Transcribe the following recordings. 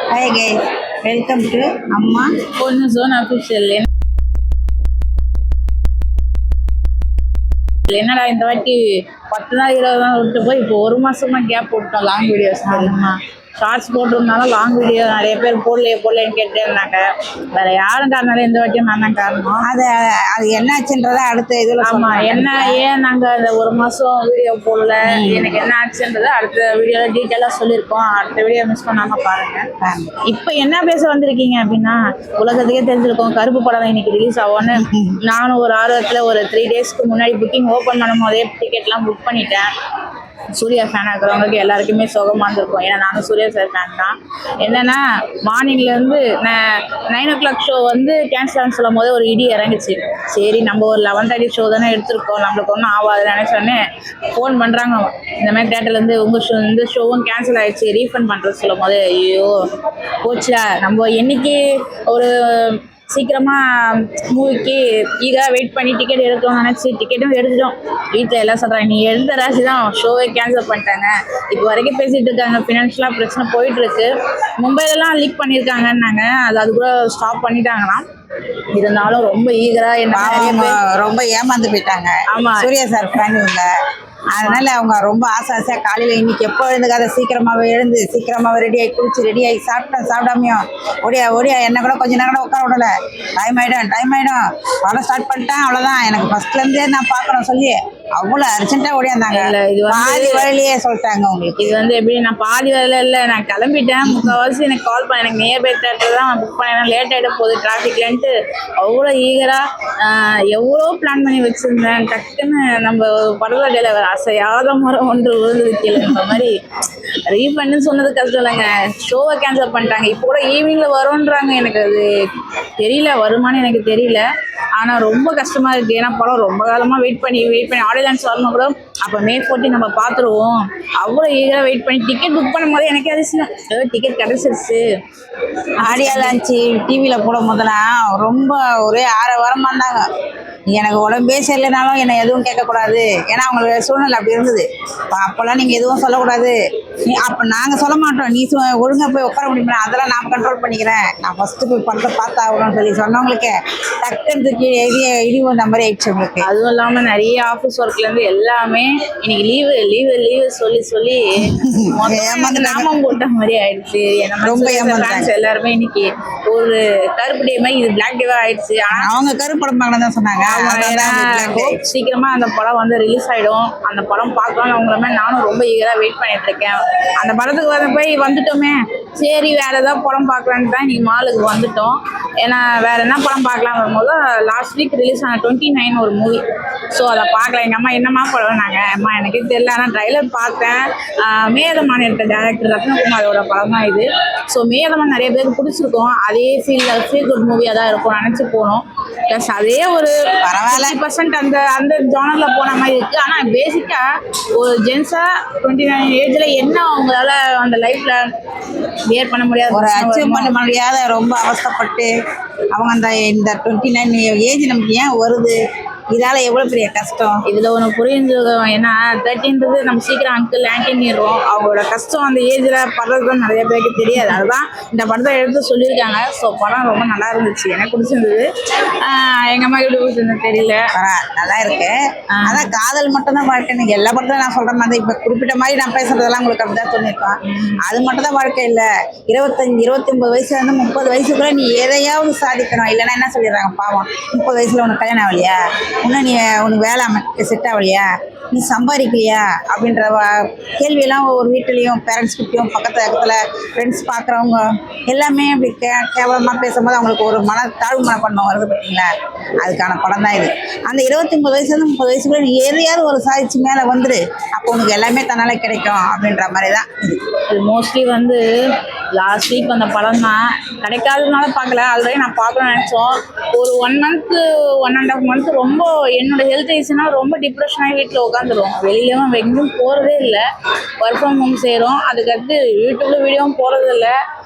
Hi guys, welcome to அம்மா பொண்ணு zone official. என்னடா இந்த வாட்டி 10 நாள் 20 நாள் விட்டு போய் இப்போ 1 மாசமா கேப் விட்டோம் லாங் வீடியோஸ். ஷார்ட்ஸ் போட்டிருந்தாலும் லாங் வீடியோ நிறைய பேர் போடலன்னு கேட்டே இருந்தாங்க. வேற யாரும் காரணம் இந்த வாட்டியும் நான் தான் காரணம். அது என்னாச்சுன்றத அடுத்த இதுல ஆமா, என்ன ஏன் நாங்க அந்த 1 மாசம் வீடியோ போடல, எனக்கு என்ன ஆச்சுன்றத அடுத்த வீடியோல டீட்டெயிலா சொல்லியிருக்கோம். அடுத்த வீடியோ மிஸ் பண்ணாம பாருங்க. இப்ப என்ன பேச வந்திருக்கீங்க அப்படின்னா, உலகத்துக்கே தெரிஞ்சிருக்கோம் கருப்பு படம் இன்னைக்கு ரிலீஸ் ஆகும்னு. நானும் ஒரு ஆர்வத்துல ஒரு 3 டேஸ்க்கு முன்னாடி புக்கிங் ஓபன் பண்ணும் போதே டிக்கெட்லாம் புக் பண்ணிட்டேன். சூர்யா ஃபேனாக இருக்கிறவங்களுக்கு எல்லாருக்குமே சுகமாக இருந்திருக்கும். ஏன்னா நானும் சூர்யா சார் ஃபேன் தான். என்னன்னா மார்னிங்லேருந்து 9 o'clock ஷோ வந்து கேன்சல்னு சொல்லும் போது ஒரு இடி இறங்குச்சு. சரி நம்ம ஒரு 11:30 ஷோ தானே எடுத்திருக்கோம், நம்மளுக்கு ஒன்றும் ஆகாது நினைச்சோன்னே ஃபோன் பண்ணுறாங்க. இந்த மாதிரி தேட்டர்லேருந்து உங்கள் ஷோ இந்த ஷோவும் கேன்சல் ஆகிடுச்சு, ரீஃபண்ட் பண்ணுறது சொல்லும் போது ஐயோ போச்சா, நம்ம என்னைக்கு ஒரு சீக்கிரமா மூவிக்கு வெயிட் பண்ணி டிக்கெட் எடுக்கணும்னு நினச்சி டிக்கெட்டும் எடுத்துட்டோம். வீட்டில் எல்லாம் சொல்கிறாங்க நீ எடுத்த ராசி தான் ஷோவே கேன்சல் பண்ணிட்டாங்க. இப்போ வரைக்கும் பேசிகிட்டு இருக்காங்க, ஃபினான்ஷியலாக பிரச்சனை போயிட்டு இருக்கு. மும்பைலலாம் லீக் பண்ணியிருக்காங்கன்னாங்க, அது கூட ஸ்டாப் பண்ணிட்டாங்களாம். இருந்தாலும் ரொம்ப ஈகரா என்ன ரொம்ப ஏமாந்து போயிட்டாங்க. ஆமா, சூர்யா சார் ஃபேன் இல்லை, அதனால அவங்க ரொம்ப ஆசையா காலையில இன்னைக்கு எப்போ எழுந்துக்காத சீக்கிரமாவே எழுந்து சீக்கிரமாவே ரெடி ஆகி குளிச்சு ரெடி ஆகி சாப்பிடாமையும் ஓடியா என்ன கூட கொஞ்ச நேரம் கூட உட்கார விடல. டைம் ஆயிடும் படம் ஸ்டார்ட் பண்ணிட்டேன், அவ்வளவுதான் எனக்கு ஃபர்ஸ்ட்ல இருந்தே நான் பார்க்கணும் சொல்லி அவ்வளோ அர்ஜென்ட்டா ஓடியாந்தாங்க. பாதி வழியிலேயே சொல்லிட்டாங்க உங்களுக்கு. இது வந்து எப்படி, நான் பாதி வேலை இல்லை, நான் கிளம்பிட்டேன். முக்கால்வாசி எனக்கு கால் பண்ண, எனக்கு நியர்பை தேட்டர் தான் புக் பண்ணேன், லேட் ஆகிட போகுது டிராஃபிக்லன்ட்டு அவ்வளோ ஈகரா எவ்வளோ பிளான் பண்ணி வச்சுருந்தேன். டக்குன்னு நம்ம படத்தில் டெலிவர் அசையாத முறை ஒன்று விழுந்தது கீழேன்ற மாதிரி. ரீஃபண்டு சொன்னது கஷ்டம் இல்லைங்க, ஷோவை கேன்சல் பண்ணிட்டாங்க. இப்போ கூட ஈவினிங்கில் வரும்ன்றாங்க, எனக்கு அது தெரியல, வருமானு எனக்கு தெரியல. ஆனால் ரொம்ப கஷ்டமாக இருக்குது. ஏன்னா படம் ரொம்ப காலமாக வெயிட் பண்ணி ஆடியன்ஸ் வரணும் கூட. அப்போ May 14 நம்ம பார்த்துருவோம், அவ்வளோ ஈகராக வெயிட் பண்ணி டிக்கெட் புக் பண்ணும் போது எனக்கே அதிசயம், டிக்கெட் கிடச்சிருச்சு. ஆடியோ லான்ச்சு டிவியில் போடும் போதெல்லாம் ரொம்ப ஒரே வாரமாக இருந்தாங்க. எனக்கு உடம்பே சரியில்லைனாலும் என்னை எதுவும் கேட்கக்கூடாது, ஏன்னா அவங்களுக்கு சூழ்நிலை அப்படி இருந்தது. அப்போல்லாம் நீங்கள் எதுவும் சொல்லக்கூடாது, அப்போ நாங்கள் சொல்ல மாட்டோம், நீ ஒழுங்காக போய் உட்கார முடியுமா, அதெல்லாம் நான் கண்ட்ரோல் பண்ணிக்கிறேன், நான் ஃபஸ்ட்டு போய் படத்தை பார்த்தாகணும்னு சொல்லி சொன்னவங்களுக்கு டக்குன்னு இடி வந்த மாதிரி ஆயிடுச்சு உங்களுக்கு. அதுவும் இல்லாமல் நிறைய ஆஃபீஸ் ஒர்க்லேருந்து எல்லாமே இன்னைக்கு லீவு சொல்லி நாமம் போட்ட மாதிரி ஆயிடுச்சு. ரொம்ப ஏமாந்தாங்க எல்லாருமே. இன்னைக்கு ஒரு கருப்பு டே மாதிரி இது பிளாக் டேவா ஆயிடுச்சு. அவங்க கருப்பு படம் பார்க்கலாம் தான் சொன்னாங்க. சீக்கிரமா அந்த படம் வந்து ரிலீஸ் ஆயிடும், அந்த படம் பார்க்கணும் அவங்களுமே. நானும் ரொம்ப ஈகரா வெயிட் பண்ணிட்டு இருக்கேன். அந்த படத்துக்கு போய் வந்துட்டோமே, சரி வேற ஏதாவது படம் பார்க்கலான்னு தான் இன்னைக்கு மாலுக்கு வந்துட்டோம். ஏன்னா வேற என்ன படம் பார்க்கலாம் வரும்போது லாஸ்ட் வீக் ரிலீஸ் ஆன 29 ஒரு மூவி. ஸோ அதை பார்க்கலாம். எங்கள் அம்மா என்னம்மா படம் நாங்கள் அம்மா எனக்கு தெரியல, ஆனால் ட்ரைலர் பார்த்தேன். மேதமான் இருக்க டேரக்டர் ரத்னகுமாரோட படம் தான் இது. ஸோ மேதமான் நிறைய பேருக்கு பிடிச்சிருக்கும், அதே ஃபீல் குட் மூவியாக தான் இருக்கும் நினச்சி போனோம். ப்ளஸ் அதே ஒரு 50% அந்த ஜானரில் போன மாதிரி இருக்குது. ஆனால் பேசிக்காக ஒரு ஜென்ஸாக 29 ஏஜில் என்ன அவங்களால அந்த லைஃப்பில் வியர் பண்ண முடியாது, ஒரு அச்சீவ் பண்ண முடியாத ரொம்ப அவஸ்தைப்பட்டு அவங்க இந்த 29 ஏஜ் நமக்கு ஏன் வருது, இதால எவ்வளோ பெரிய கஷ்டம். இதில் ஒன்று புரிஞ்சுக்கோம், ஏன்னா 30ன்றது நம்ம சீக்கிரம் அங்கிள் ஆண்டிடுறோம். அவங்களோட கஷ்டம் அந்த ஏஜில் படுறது நிறைய பேருக்கு தெரியாது. அதுதான் இந்த படத்தை எடுத்து சொல்லியிருக்காங்க. ஸோ படம் ரொம்ப நல்லா இருந்துச்சு, எனக்கு பிடிச்சிருந்தது. எங்கள் அம்மா எப்படி பிடிச்சிருந்தது தெரியல, நல்லா இருக்கு. அதான் காதல் மட்டும்தான் வாழ்க்கை. நீங்கள் எல்லா படத்தையும் நான் சொல்கிற மாதிரி இப்போ குறிப்பிட்ட மாதிரி நான் பேசுறதெல்லாம் உங்களுக்கு அப்படி தான் தோணிருக்கேன். அது மட்டும் தான் வாழ்க்கை இல்லை. 25 29 வயசுலேருந்து 30 வயசுக்குள்ளே நீ எதையாவது சாதிக்கணும். இல்லைன்னா என்ன சொல்லிடுறாங்க பாவம், 30 வயசில் உனக்கு கல்யாணம் ஆகலையா, இன்னும் உனக்கு வேலை செட் ஆகலையா, நீ சம்பாதிக்கலையா அப்படின்ற கேள்வியெல்லாம் ஒவ்வொரு வீட்டிலையும் பேரண்ட்ஸ்கிட்டையும் பக்கத்தில் ஃப்ரெண்ட்ஸ் பார்க்குறவங்க எல்லாமே அப்படி கேவலமாக பேசும்போது அவங்களுக்கு ஒரு தாழ்வு மனப்பான்மை வருது பார்த்தீங்களா. அதுக்கான படம் தான் இது. அந்த 29 வயசுலேருந்து 30 வயசுக்குள்ள நீ எதையாவது ஒரு சாதிச்சு மேலே வந்துடு, அப்போ உனக்கு எல்லாமே தன்னால் கிடைக்கும் அப்படின்ற மாதிரி தான் இது. மோஸ்ட்லி வந்து லாஸ்ட் வீக் அந்த படம் தான் கிடைக்காததுனால பார்க்கல. ஆல்ரெடி நான் பார்க்கணும்னு நினச்சோம். ஒரு 1 month 1.5 month ரொம்ப என்னோட ஹெல்த் இஷ்யூனால் ரொம்ப டிப்ரெஷனாகி வீட்டில் உட்காந்துருவோம். வெளியிலவும் எங்கேயும் போகிறதே இல்லை, ஒர்க் ஃப்ரம் ஹோம் செய்கிறோம். அதுக்கடுத்து யூடியூப்ல வீடியோவும் போகிறது இல்லை.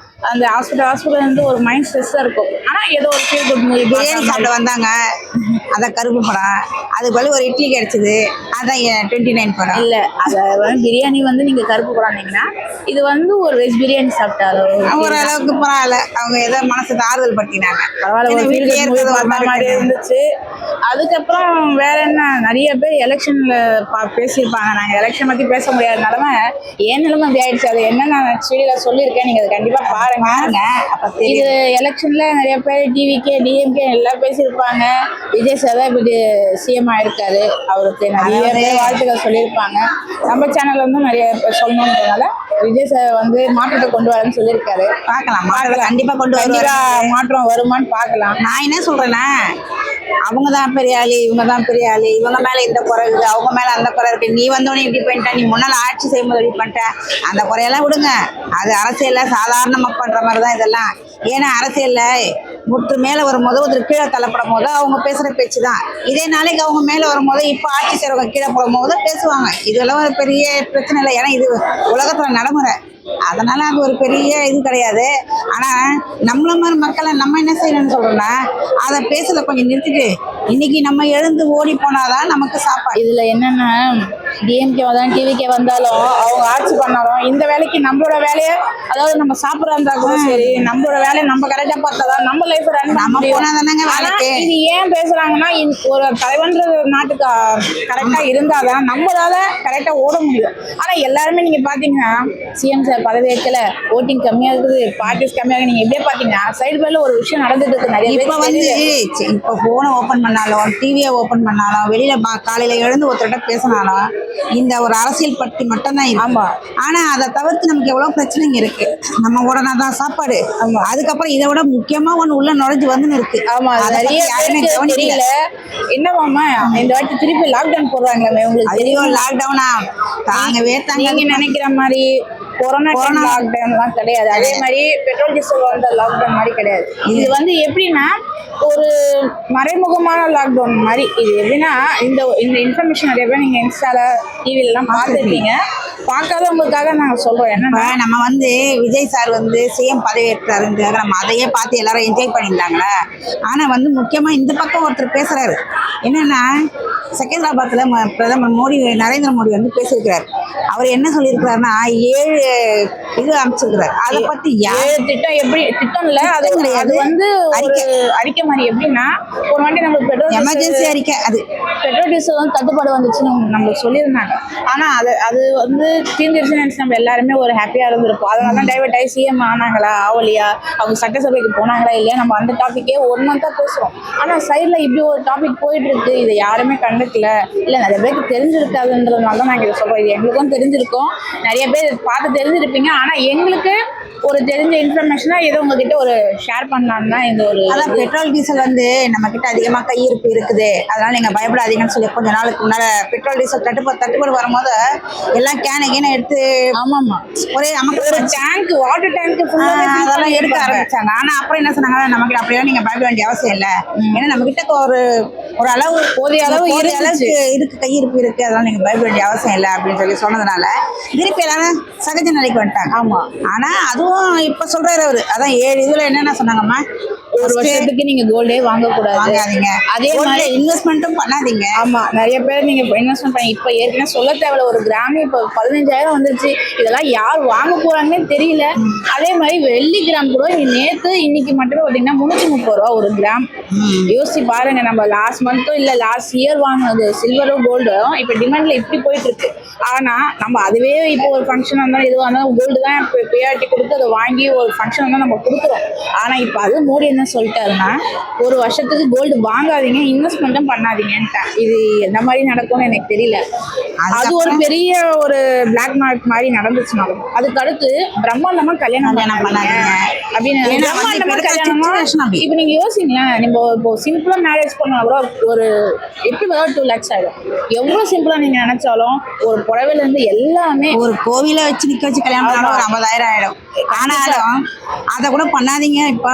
அந்த ஹாஸ்பிட்டல் வந்து ஒரு மைண்ட் ஸ்ட்ரெஸ்ஸாக இருக்கும். ஆனால் ஏதோ ஒரு ஃபீல் குட் மூவி பிரியாணி சாப்பிட வந்தாங்க, அதான் கருப்பு படம். அதுக்கு பதில் ஒரு இட்லி கிடைச்சது, அதான் 29 படம். இல்ல அத வந்து பிரியாணி வந்து நீங்க கருப்பு போடாதீங்கன்னா இது வந்து ஒரு வெஜ் பிரியாணி சாப்பிட்டாலும் ஓரளவுக்கு பரவாயில்ல, அவங்க ஏதோ மனசு ஆறுதல் படுத்தினாங்க. பரவாயில்ல, ஒரு feel good movie பார்த்த மாதிரி இருந்துச்சு. அதுக்கப்புறம் வேற என்ன, நிறைய பேர் எலெக்ஷன்ல பேசியிருப்பாங்க. நாங்க எலெக்ஷன் பத்தி பேச முடியாத நிலைமை, ஏன் நிலைமை அப்படி ஆயிடுச்சு. அது என்ன நான் வீடியோல சொல்லியிருக்கேன், நீங்க அதை கண்டிப்பா பாருங்க. இது எலெக்ஷன்ல நிறைய பேர் டிவிகே டிஎம்கே எல்லாம் பேசியிருப்பாங்க. விஜய் சார் தான் இப்படி சிஎம் ஆயிருக்காரு, அவருக்கு நிறைய பேர் வாழ்த்துக்கள் சொல்லியிருப்பாங்க. நம்ம சேனல் வந்து நிறைய சொல்லணுன்றதுனால விஜய் சார் வந்து மாற்றத்தை கொண்டு வரேன்னு சொல்லியிருக்காரு. பார்க்கலாம், கண்டிப்பா கொண்டு கண்டிப்பா மாற்றம் வருமான்னு பார்க்கலாம். நான் என்ன சொல்றேன்னா, அவங்க தான் பெரிய ஆளு, இவங்க தான் பெரிய ஆளு, இவங்க மேல இந்த குறை இருக்குது, அவங்க மேல அந்த குறை இருக்கு, நீ வந்தோடனே இப்படி பண்ணிட்ட, நீ முன்னால ஆட்சி செய்யும்போது இப்படி பண்ணிட்ட, அந்த குறையெல்லாம் விடுங்க. அது அரசியல்ல சாதாரணமா பண்ற மாதிரி தான் இதெல்லாம். ஏன்னா அரசியல்ல முற்று மேல வரும்போது ஒருத்தர் கீழே தள்ளப்படும் போது அவங்க பேசுற பேச்சு தான். இதே நாளைக்கு அவங்க மேல வரும்போது இப்ப ஆட்சி செய்றவங்க கீழே போடும் போது பேசுவாங்க. இதெல்லாம் ஒரு பெரிய பிரச்சனை இல்லை, ஏன்னா இது உலகத்துல நடைமுறை. அதனால அது ஒரு பெரிய இது கிடையாது. ஆனா நம்மள மாதிரி மக்களை நம்ம என்ன செய்யணும்னு சொல்றோம்னா, அதை பேசல கொஞ்சம் நிறுத்திட்டு இன்னைக்கு நம்ம எழுந்து ஓடி போனாதான் நமக்கு சாப்பாடு. இதுல என்னன்னா, டிஎம்கே வந்தாலும் டிவிகே வந்தாலும் அவங்க ஆட்சி பண்ணாலும் இந்த வேலைக்கு நம்மளோட வேலையை, அதாவது நம்ம சாப்பிட்றா இருந்தா கூட சரி, நம்மளோட வேலையை நம்ம கரெக்டா பார்த்தாதான் நம்ம லைஃப் ரன் பண்ண முடியும். ஆனா இது ஏன் பேசுறாங்கன்னா, ஒரு தலைவன்ற நாட்டுக்கு கரெக்டா இருந்தாதான் நம்மளால கரெக்டா ஓட முடியும். ஆனா எல்லாருமே நீங்க பாத்தீங்கன்னா சிஎம் சார் பதவி ஏற்கல, ஓட்டிங் கம்மியா இருக்குது, பார்ட்டிஸ் கம்மியாக, நீங்க எப்படியே பாத்தீங்கன்னா சைடு பைல ஒரு விஷயம் நடந்துட்டு இருக்கு. நிறைய இப்ப வந்து இப்ப போனை ஓபன் பண்ணாலும் டிவியை ஓபன் பண்ணாலும் வெளியில காலையில எழுந்து ஒருத்தர்கிட்ட பேசினாலும் இந்த ஒரு அரசியல் பற்றி மட்டும்தான் இருக்கு. ஆமா. ஆனா அதை தவிர்த்து நமக்கு எவ்வளவு பிரச்சனைங்க இருக்கு. நம்ம உடனேதான் சாப்பாடு, அதுக்கப்புறம் இதை விட முக்கியமா ஒண்ணு உள்ள நுழைஞ்சு வந்துன்னு இருக்கு. ஆமா, நிறைய தெரியல என்னவாமா இந்த வாட்டி திருப்பி லாக்டவுன் போடுறாங்களே, உங்களுக்கு தெரியும்? லாக்டவுனா தாங்கவே நீங்க நினைக்கிற மாதிரி கொரோனா லாக்டவுன் எல்லாம் கிடையாது. அதே மாதிரி பெட்ரோல் டீசல் வந்த லாக்டவுன் மாதிரி கிடையாது. இது வந்து எப்படின்னா ஒரு மறைமுகமான லாக்டவுன் மாதிரி. இது எப்படின்னா இந்த இன்ஃபர்மேஷன் நிறைய பேர் நீங்க இன்ஸ்டால டிவில எல்லாம் பார்த்துருக்கீங்க. பார்க்காதவங்களுக்காக நாங்கள் சொல்றோம். என்னன்னா, நம்ம வந்து விஜய் சார் வந்து சிஎம் பதவி ஏற்றாருன்றதுக்காக நம்ம அதையே பார்த்து எல்லாரும் என்ஜாய் பண்ணியிருந்தாங்களே. ஆனா வந்து முக்கியமா இந்த பக்கம் ஒருத்தர் பேசுறாரு. என்னன்னா, செகந்திராபாத்ல பிரதமர் மோடி, நரேந்திர மோடி வந்து பேசியிருக்கிறார். அவர் என்ன சொல்லியிருக்கிறாருன்னா 7 இது அமைச்சிருக்கிறார். அதை பத்தி 7 திட்டம், எப்படி திட்டம் இல்ல, அது கிடையாது, வந்து ஒரு அறிக்கை மாதிரி. எப்படின்னா ஒரு வாட்டி நம்மளுக்கு பெட்ரோல் எமர்ஜென்சி அறிக்கை, அது பெட்ரோல் டீசல் வந்து தட்டுப்பாடு வந்துச்சுன்னு நம்மளுக்கு சொல்லியிருந்தாங்க. ஆனா அது வந்து தீர்ந்துருச்சுன்னு நம்ம எல்லாருமே ஒரு ஹாப்பியா இருந்திருப்போம். அதனால தான் டைவர்ட் ஆகி சிஎம் ஆனாங்களா ஆவலியா, அவங்க சட்டசபைக்கு போனாங்களா இல்லையா, நம்ம அந்த டாபிக்கே 1 மந்த்தா பேசுறோம். ஆனா சைட்ல இப்படி ஒரு டாபிக் போயிட்டு இருக்கு, இதை யாருமே கண்டுக்கல. இல்ல நிறைய பேருக்கு தெரிஞ்சிருக்காதுன்றதுனால தான் நாங்கள் இதை சொல்றோம். இது எங்களுக்கும் தெரிஞ்சிருக்கோம், நிறைய பேர் பார்த்து தெரிஞ்சிருப்பீங்க. ஆனா எங்களுக்கு ஒரு தெரிஞ்ச இன்ஃபர்மேஷனா ஏதோ உங்ககிட்ட ஒரு ஷேர் பண்ணலான்னு தான் இந்த ஒரு. அதான் பெட்ரோல் டீசல் வந்து நம்ம கிட்ட அதிகமா கையிருப்பு இருக்குது, அதனால நீங்க பயப்படாதீங்கன்னு சொல்லி கொஞ்ச நாளுக்கு முன்னால பெட்ரோல் டீசல் தட்டுப்பாடு வரும்போது எல்லாம் கேனை எடுத்து ஆமாமா ஒரே நமக்கு ஒரு டேங்க், வாட்டர் டேங்க் அதெல்லாம் எடுக்க ஆரம்பிச்சாங்க. ஆனா அப்புறம் என்ன சொன்னாங்க, நமக்கு அப்படியெல்லாம் நீங்க பயப்பட வேண்டிய அவசியம் இல்லை, ஏன்னா நம்ம கிட்ட ஒரு அளவு போதிய அளவுக்கு இருக்கு, கையிருப்பு இருக்கு, அதனால நீங்க பயப்பட வேண்டிய அவசியம் இல்லை அப்படின்னு சொன்னதுனால திருப்பி எல்லாரும் சகஜ நிலைக்கு வந்துட்டாங்க. ஆமா. ஆனா அதுவும் இப்ப சொல்றாரு அவரு, அதான் 7 இதுல என்னென்ன சொன்னாங்கம்மா, ஒரு வருஷத்துக்கு நீங்க கோல்டே வாங்காதீங்க, அதே மாதிரி இன்வெஸ்ட்மெண்ட்டும் பண்ணாதீங்க. ஆமா, நிறைய பேர் நீங்க இன்வெஸ்ட்மெண்ட் பண்ணி இப்ப ஏற்கனவே சொல்ல தேவையில்ல, ஒரு கிராம் இப்ப 15,000 வந்துருச்சு. இதெல்லாம் யார் வாங்க போறாங்கன்னு தெரியல. அதே மாதிரி வெள்ளி கிராம் கூட நேத்து இன்னைக்கு மட்டுமே பாத்தீங்கன்னா 330 ரூபா ஒரு கிராம். யோசிச்சு பாருங்க, நம்ம லாஸ்ட் மந்த்தும் இல்ல லாஸ்ட் இயர் வாங்கினது சில்வரும் கோல்டும் இப்ப டிமாண்ட்ல இப்படி போயிட்டு இருக்கு. ஆனா நம்ம அதுவே இப்போ ஒரு ஃபங்க்ஷன் இருந்தாலும் எதுவாக இருந்தாலும் கோல்டு தான் ப்ரியாரிட்டி கொடுத்து அதை வாங்கி ஒரு ஃபங்க்ஷன் தான் நம்ம கொடுக்குறோம். ஆனா இப்போ அது மோடி என்ன சொல்லிட்டாருன்னா, ஒரு வருஷத்துக்கு கோல்டு வாங்காதீங்க, இன்வெஸ்ட்மெண்ட்டும் பண்ணாதீங்கன்ட்டேன். இது எந்த மாதிரி நடக்கும்னு எனக்கு தெரியல. அது ஒரு பெரிய ஒரு பிளாக் மார்க் மாதிரி நடந்துச்சுனாலும் அதுக்கு அடுத்து பிரம்மாண்டமா கல்யாணம் பண்ணாதீங்க அப்படின்னு கல்யாணமா. இப்ப நீங்க யோசிங்களேன், நம்ம இப்போ சிம்பிளா மேரேஜ் பண்ணா கூட ஒரு எப்படி 2 lakhs ஆயிடும். எவ்வளவு சிம்பிளா நீங்க நினைச்சாலும் ஒரு புடவைல இருந்து எல்லாமே, ஒரு கோவில வச்சு நிக்க வச்சு கல்யாணம் பண்ணாலும் ஒரு 50,000 ஆயிடும். ஆனாலும் அதை கூட பண்ணாதீங்க இப்ப.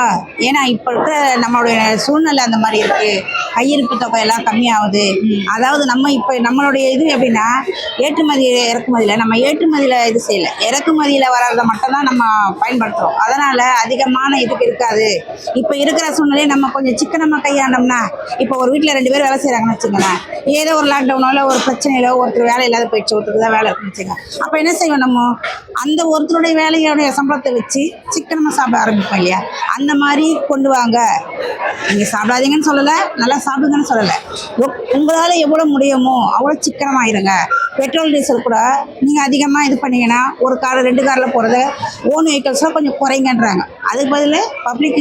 ஏன்னா இப்ப இருக்க நம்மளுடைய சூழ்நிலை அந்த மாதிரி இருக்கு, கையிருப்பு தொகை எல்லாம் கம்மியாகுது. அதாவது நம்ம இப்ப நம்மளுடைய இது எப்படின்னா, ஏற்றுமதி இறக்குமதியில நம்ம ஏற்றுமதியில இது செய்யல, இறக்குமதியில வர்றதை மட்டும் தான் நம்ம பயன்படுத்துறோம். அதனால அதிகமான இதுக்கு இருக்காது. இப்போ இருக்கிற சூழ்நிலையை நம்ம கொஞ்சம் சிக்கனமாக கையாண்டோம்னா, இப்போ ஒரு வீட்டில் 2 பேர் வேலை செய்கிறாங்கன்னு வச்சுக்கோங்களேன். ஏதோ ஒரு லாக்டவுனால ஒரு பிரச்சனையில ஒருத்தர் வேலை இல்லாத போயிடுச்சு, ஒருத்தருக்கு தான் வேலை இருக்குன்னு வச்சுக்கோங்க. அப்போ என்ன செய்வோம் நம்ம? அந்த ஒருத்தருடைய வேலையோடைய சம்பளத்தை வச்சு சிக்கனமாக சாப்பிட ஆரம்பிப்போம் இல்லையா? அந்த மாதிரி கொண்டு வாங்க. நீங்கள் சாப்பிடாதீங்கன்னு சொல்லலை, நல்லா சாப்பிடுங்கன்னு சொல்லலை. உங்களால் எவ்வளோ முடியுமோ அவ்வளோ சிக்கனமாயிருங்க. பெட்ரோல் டீசல் கூட நீங்கள் அதிகமாக இது பண்ணீங்கன்னா ஒரு கார் 2 காரில் போகிறத ஓன் வெஹிக்கல்ஸ்லாம் கொஞ்சம் குறைங்கன்றாங்க. அதுக்கு பதில் பப்ளிக்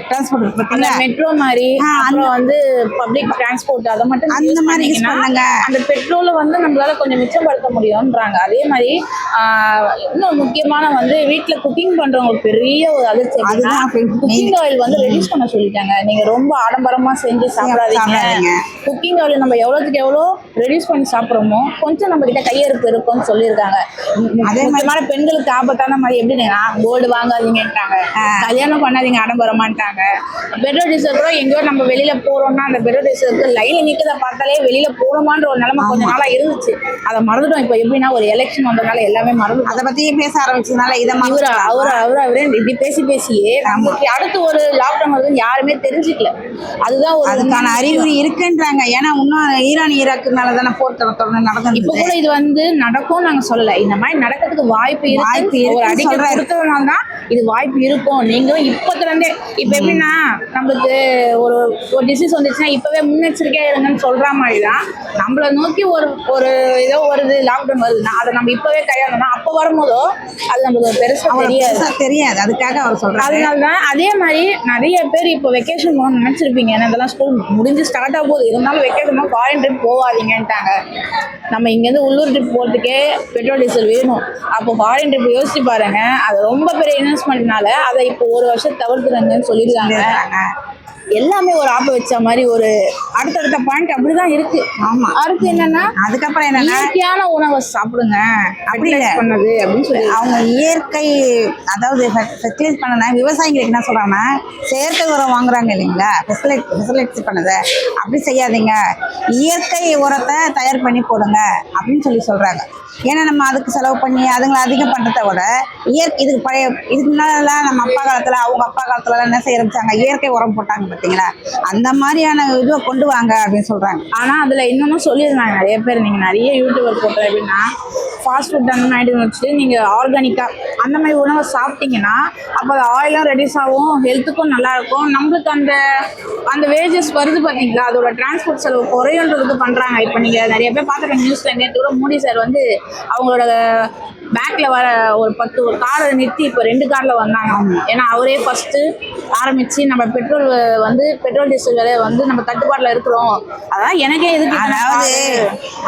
டிரான்ஸ்போர்ட் பார்த்தீங்களா, மெட்ரோ மாதிரி அப்புறம் வந்து பப்ளிக் டிரான்ஸ்போர்ட் அதை மட்டும் அந்த மாதிரி யூஸ் பண்ணுங்க. அந்த பெட்ரோலை வந்து நம்மளால கொஞ்சம் மிச்சப்படுத்த முடியும்ன்றாங்க. அதே மாதிரி இன்னும் முக்கியமான வந்து வீட்டில் குக்கிங் பண்றவங்களுக்கு பெரிய ஒரு அதிர்ச்சி. அதுதான் குக்கிங் ஆயில் வந்து ரெடியூஸ் பண்ண சொல்லிட்டாங்க. நீங்க ரொம்ப ஆடம்பரமா செஞ்சு சாப்பிடாதீங்க. குக்கிங் ஆயில் நம்ம எவ்வளவுக்கு எவ்வளோ ரெடியூஸ் பண்ணி சாப்பிட்றோமோ கொஞ்சம் நம்ம கிட்ட கையிருப்பு இருக்கும்னு சொல்லியிருக்காங்க. அதே மாதிரி பெண்களுக்கு ஆபத்தான மாதிரி எப்படின்னா கோல்டு வாங்காதீங்கன்ட்டாங்க, கல்யாணம் பண்ணாதீங்க ஆடம்பரமாட்டாங்க. பெட்ரோல் டீசல் கூட எங்கேயோ நம்ம வெளியில போறோம்னா அந்த பெட்ரோல் டீசலுக்கு லைன்ல நிற்கிறத பார்த்தாலே வெளியில போகணுமான்ற ஒரு நிலைமை கொஞ்ச நாளா இருந்துச்சு. அதை மறந்துட்டோம். இப்போ எப்படின்னா ஒரு எலெக்ஷன் வந்ததுனால எல்லாமே மறந்து அதை பத்தியே பேச ஆரம்பிச்சதுனால இதை அவரே இப்படி பேசியே நமக்கு அடுத்து ஒரு லாக்டவுன் வருதுன்னு யாருமே தெரிஞ்சுக்கல. அதுதான் ஒரு அதுக்கான அறிகுறி இருக்குன்றாங்க. ஏன்னா இன்னும் ஈரான் ஈராக்கு மேல தானே போர் தொடர்ந்து நடந்தது. இப்போ கூட இது வந்து நடக்கும் நாங்க சொல்லல, இந்த மாதிரி நடக்கிறதுக்கு வாய்ப்பு இருக்கு. ஒரு அடிக்கடி கொடுத்ததுனால தான் இது வாய்ப்பு இருக்கும். நீங்களும் இப்பத்துல இருந்தே இப்ப எப்படின்னா நம்மளுக்கு ஒரு டிசீஸ் வந்துச்சுன்னா இப்பவே முன்னெச்சரிக்கையா இருங்கன்னு சொல்ற மாதிரிதான் நம்மளை நோக்கி ஒரு ஏதோ வருது, லாக்டவுன் வருதுன்னா அதை நம்ம இப்பவே கையாளணும்னா அப்போ வரும்போதோ அது நம்மளுக்கு பெருசா தெரியாது. அதுக்காக அவர் சொல்றாரு. அதனாலதான் அதே மாதிரி நிறைய பேர் இப்போ வெக்கேஷன் போகணும்னு நினைச்சிருப்பீங்க. ஏன்னா இதெல்லாம் ஸ்கூல் முடிஞ்சு ஸ்டார்ட் ஆக போகுது, இருந்தாலும் வெக்கேஷன் ஃபாரின் ட்ரிப் போகாதீங்கன்ட்டாங்க. நம்ம இங்கேருந்து உள்ளூர் ட்ரிப் போகிறதுக்கே பெட்ரோல் டீசல் வேணும். அப்போ ஃபாரின் ட்ரிப் யோசிச்சு பாருங்க. அது ரொம்ப பெரிய இன்வெஸ்ட்மெண்ட்னால அதை இப்போ ஒரு வருஷம் தவிர்த்துறங்கன்னு சொல்லியிருக்காங்க. எல்லாமே ஒரு ஆப்பை வச்ச மாதிரி ஒரு அடுத்தடுத்த பாயிண்ட் அப்படிதான் இருக்கு. ஆமா. அடுத்து என்னன்னா அதுக்கப்புறம் என்னன்னா இயற்கையான உணவை சாப்பிடுங்க அப்படி பண்ணது அப்படின்னு சொல்லி அவங்க இயற்கை அதாவது ஃபெர்டிலைஸ் பண்ண விவசாயிகளுக்கு என்ன சொல்றாங்க, செயற்கை உரம் வாங்குறாங்க இல்லைங்களா, ஃபெர்டிலைஸ் பண்ணதை அப்படி செய்யாதீங்க, இயற்கை உரத்தை தயார் பண்ணி போடுங்க அப்படின்னு சொல்றாங்க. ஏன்னா நம்ம அதுக்கு செலவு பண்ணி அதுங்களை அதிகம் பண்ணுறத விட இதுக்கு முன்னாலாம் நம்ம அப்பா காலத்தில் அவங்க அப்பா காலத்துலலாம் என்ன செய்ய ஆரம்பிச்சாங்க, இயற்கை உரம் போட்டாங்க பார்த்தீங்களா, அந்த மாதிரியான இதுவை கொண்டு வாங்க அப்படின்னு சொல்கிறாங்க. ஆனால் அதில் இன்னொன்னும் சொல்லியிருந்தாங்க நிறைய பேர், நீங்கள் நிறைய யூடியூபர் போட்டோம் எப்படின்னா ஃபாஸ்ட் ஃபுட் அந்த மாதிரி வச்சுட்டு நீங்கள் ஆர்கானிக்காக அந்த மாதிரி உணவை சாப்பிட்டீங்கன்னா அப்போ அது ஆயிலும் ரெடியூஸ் ஆகும், ஹெல்த்துக்கும் நல்லாயிருக்கும். நம்மளுக்கு அந்த வேஜஸ் வருது பார்த்தீங்களா, அதோட டிரான்ஸ்போர்ட் செலவு குறையுன்றதுக்கு பண்ணுறாங்க. இப்போ நீங்கள் நிறைய பேர் பார்த்துருக்க நியூஸில் நேற்று கூட மோடி சார் வந்து அவங்களோட பேக்ல வர ஒரு 10 காரை நிறுத்தி இப்போ 2 காரில் வந்தாங்க. ஏன்னா அவரே ஃபர்ஸ்ட்டு ஆரம்பித்து நம்ம பெட்ரோல் டீசல் விலை வந்து நம்ம தட்டுப்பாட்டில் இருக்கிறோம், அதான் எனக்கே எதுக்கு, அதாவது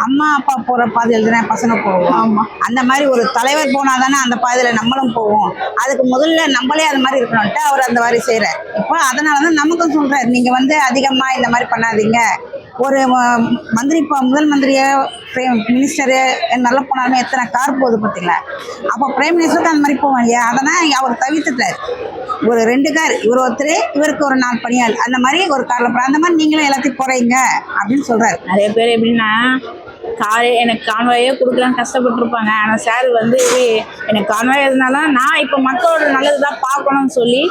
அம்மா அப்பா போகிற பாதையில் தானே பசங்க போவோம். ஆமாம், அந்த மாதிரி ஒரு தலைவர் போனால் தானே அந்த பாதையில் நம்மளும் போவோம். அதுக்கு முதல்ல நம்மளே அது மாதிரி இருக்கணும்ட்டு அவர் அந்த மாதிரி செய்கிறார். இப்போ அதனால தான் நமக்கும் சொல்கிறார், நீங்கள் வந்து அதிகமாக இந்த மாதிரி பண்ணாதீங்க. ஒரு முதல் மந்திரியை மினிஸ்டரு நல்லா போனாலுமே எத்தனை கார் போகுது பார்த்தீங்களா, அப்போ பிரைம் மினிஸ்டருக்கு அந்த மாதிரி போவோம் இல்லையா, அதனால் அவர் தவிர்த்துட்டார். ஒரு 2 கார், இவர் ஒருத்தர், இவருக்கு ஒரு 4 பணியாள், அந்த மாதிரி ஒரு காரில் போகிற அந்த மாதிரி நீங்களும் எல்லாத்தையும் குறைங்க அப்படின்னு சொல்கிறார். நிறைய பேர் எப்படின்னா காரே எனக்கு கான்வாயே கொடுக்கலான்னு கஷ்டப்பட்டுருப்பாங்க. ஆனால் சார் வந்து எனக்கு கான்வாய் இருந்தாலும் நான் இப்போ மக்களோட நல்லது தான் பார்க்கணும்னு சொல்லி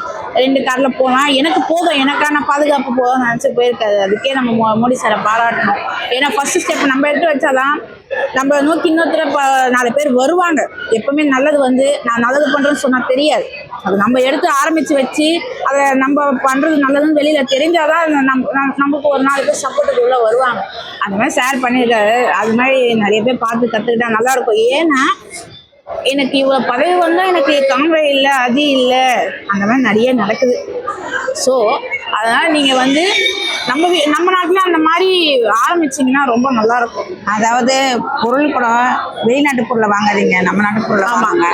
2 காரில் போகலாம், எனக்கு போதும், எனக்கான பாதுகாப்பு போதும்னு நினச்சி போயிருக்காது. அதுக்கே நம்ம மோடி சாரை பாராட்டணும். ஏன்னா ஃபஸ்ட்டு ஸ்டெப் நம்ம எடுத்து வச்சாதான் நம்ம நோக்கி இன்னொருத்தர 4 பேர் வருவாங்க. எப்பவுமே நல்லது வந்து நான் நல்லது பண்ணுறேன்னு சொன்னால் தெரியாது, அது நம்ம எடுத்து ஆரம்பித்து வச்சு அதை நம்ம பண்ணுறது நல்லதுன்னு வெளியில் தெரிஞ்சாதான் நமக்கு ஒரு 4 பேர் சப்போர்ட்டுக்கு உள்ள வருவாங்க. அந்த மாதிரி ஷேர் பண்ணியிருக்காரு. அது மாதிரி நிறைய பேர் பார்த்து கற்றுக்கிட்டா நல்லாயிருக்கும். ஏன்னா எனக்கு இவ்வளோ பதவி வந்தால் எனக்கு கான்வாய் இல்லை, அது இல்லை, அந்த மாதிரி நிறைய நடக்குது. ஸோ அதனால் நீங்கள் வந்து நம்ம நாட்டில் அந்த மாதிரி ஆரம்பிச்சிங்கன்னா ரொம்ப நல்லாயிருக்கும். அதாவது பொருள் கூட வெளிநாட்டு பொருளை வாங்காதீங்க, நம்ம நாட்டு பொருளை வாங்க.